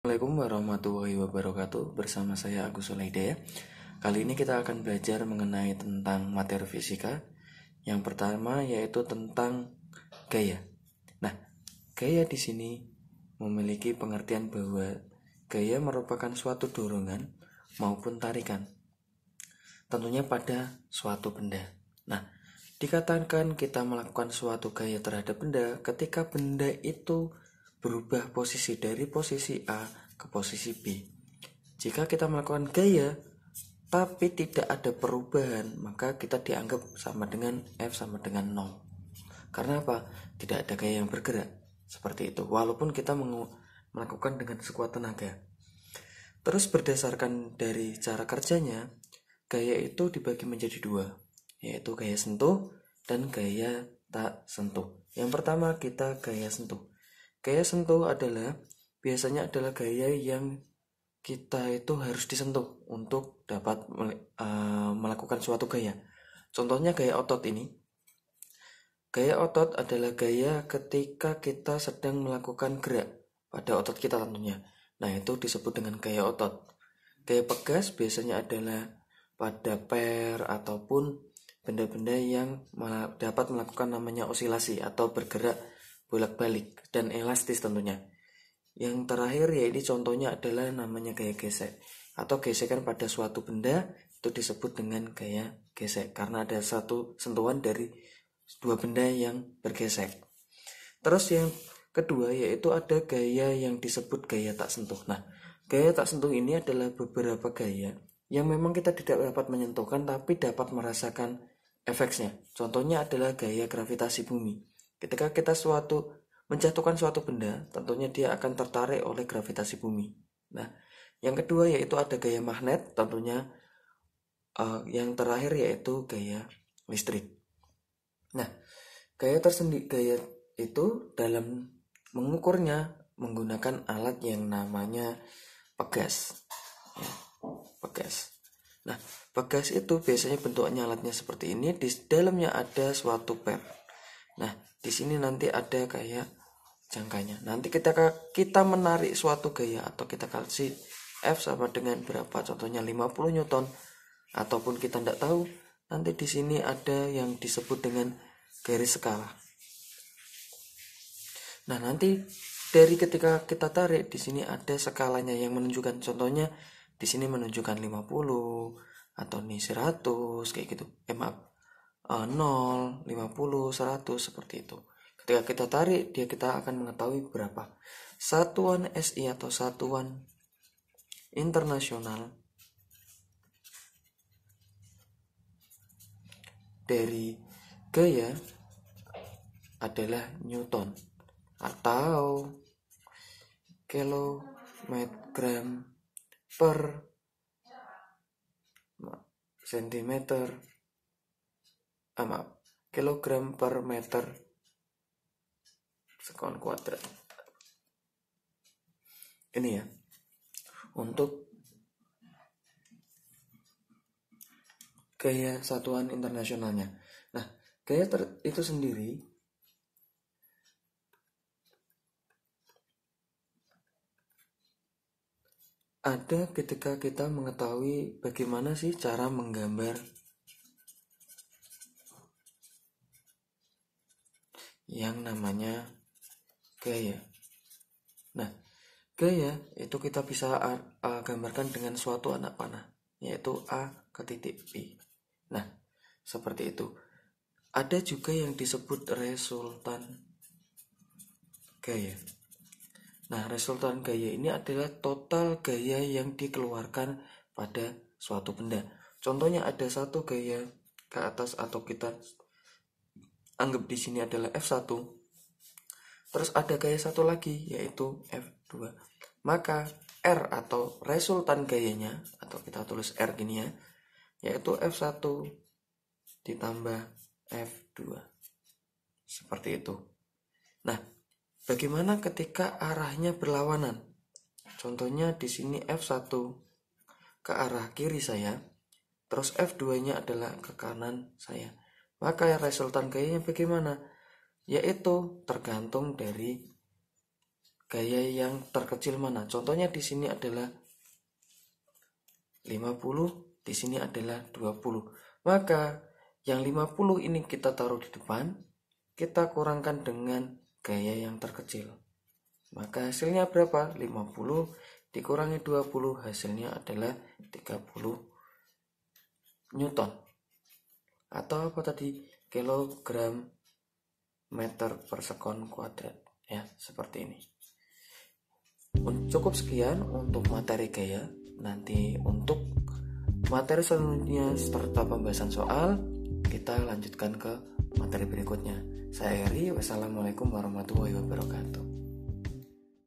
Assalamualaikum warahmatullahi wabarakatuh. Bersama saya Agus Sulaida. Kali ini kita akan belajar mengenai tentang materi fisika. Yang pertama yaitu tentang gaya. Nah, gaya di sini memiliki pengertian bahwa gaya merupakan suatu dorongan maupun tarikan, tentunya pada suatu benda. Nah, dikatakan kita melakukan suatu gaya terhadap benda ketika benda itu berubah posisi dari posisi A ke posisi B. Jika kita melakukan gaya tapi tidak ada perubahan, maka kita dianggap sama dengan F sama dengan 0. Karena apa? Tidak ada gaya yang bergerak. Seperti itu. Walaupun kita melakukan dengan sekuat tenaga. Terus berdasarkan dari cara kerjanya, gaya itu dibagi menjadi dua, yaitu gaya sentuh dan gaya tak sentuh. Yang pertama kita gaya sentuh. Gaya sentuh biasanya adalah gaya yang kita itu harus disentuh untuk dapat melakukan suatu gaya. Contohnya gaya otot ini. Gaya otot adalah gaya ketika kita sedang melakukan gerak pada otot kita tentunya. Nah, itu disebut dengan gaya otot. Gaya pegas biasanya adalah pada per ataupun benda-benda yang dapat melakukan namanya osilasi atau bergerak bolak-balik dan elastis tentunya. Yang terakhir yaitu contohnya adalah namanya gaya gesek atau gesekan pada suatu benda, itu disebut dengan gaya gesek karena ada satu sentuhan dari dua benda yang bergesek. Terus yang kedua yaitu ada gaya yang disebut gaya tak sentuh. Nah, gaya tak sentuh ini adalah beberapa gaya yang memang kita tidak dapat menyentuhkan tapi dapat merasakan efeknya. Contohnya adalah gaya gravitasi bumi. Ketika kita menjatuhkan suatu benda, tentunya dia akan tertarik oleh gravitasi bumi. Nah, yang kedua yaitu ada gaya magnet, tentunya yang terakhir yaitu gaya listrik. Nah, gaya itu dalam mengukurnya menggunakan alat yang namanya pegas. Pegas. Nah, pegas itu biasanya bentuknya alatnya seperti ini. Di dalamnya ada suatu per. Nah, di sini nanti ada kayak jangkanya. Nanti kita menarik suatu gaya atau kita kasih F sama dengan berapa? Contohnya 50 Newton ataupun kita tidak tahu. Nanti di sini ada yang disebut dengan garis skala. Nah, nanti dari ketika kita tarik di sini ada skalanya yang menunjukkan, contohnya di sini menunjukkan 50 atau nih 100 kayak gitu. Maaf. 0, 50, 100 seperti itu. Ketika kita tarik, kita akan mengetahui berapa. Satuan SI atau satuan internasional dari gaya adalah Newton atau kilogram per sentimeter, kilogram per meter sekon kuadrat. Ini ya, untuk gaya satuan internasionalnya. Nah, gaya itu sendiri ada ketika kita mengetahui bagaimana sih cara menggambar yang namanya gaya. Nah, gaya itu kita bisa gambarkan dengan suatu anak panah, yaitu A ke titik B. Nah, seperti itu. Ada juga yang disebut resultan gaya. Nah, resultan gaya ini adalah total gaya yang dikeluarkan pada suatu benda. Contohnya ada satu gaya ke atas atau kita anggap di sini adalah F1. Terus ada gaya satu lagi yaitu F2. Maka R atau resultan gayanya, atau kita tulis R gini ya, yaitu F1 ditambah F2. Seperti itu. Nah, bagaimana ketika arahnya berlawanan? Contohnya di sini F1 ke arah kiri saya, terus F2-nya adalah ke kanan saya. Maka resultan gayanya bagaimana? Yaitu tergantung dari gaya yang terkecil mana? Contohnya di sini adalah 50, di sini adalah 20. Maka yang 50 ini kita taruh di depan, kita kurangkan dengan gaya yang terkecil. Maka hasilnya berapa? 50 dikurangi 20, hasilnya adalah 30 Newton. Atau apa tadi? Kilogram meter per sekon kuadrat. Ya, seperti ini. Cukup sekian untuk materi gaya. Nanti untuk materi selanjutnya serta pembahasan soal, kita lanjutkan ke materi berikutnya. Saya Eri, wassalamualaikum warahmatullahi wabarakatuh.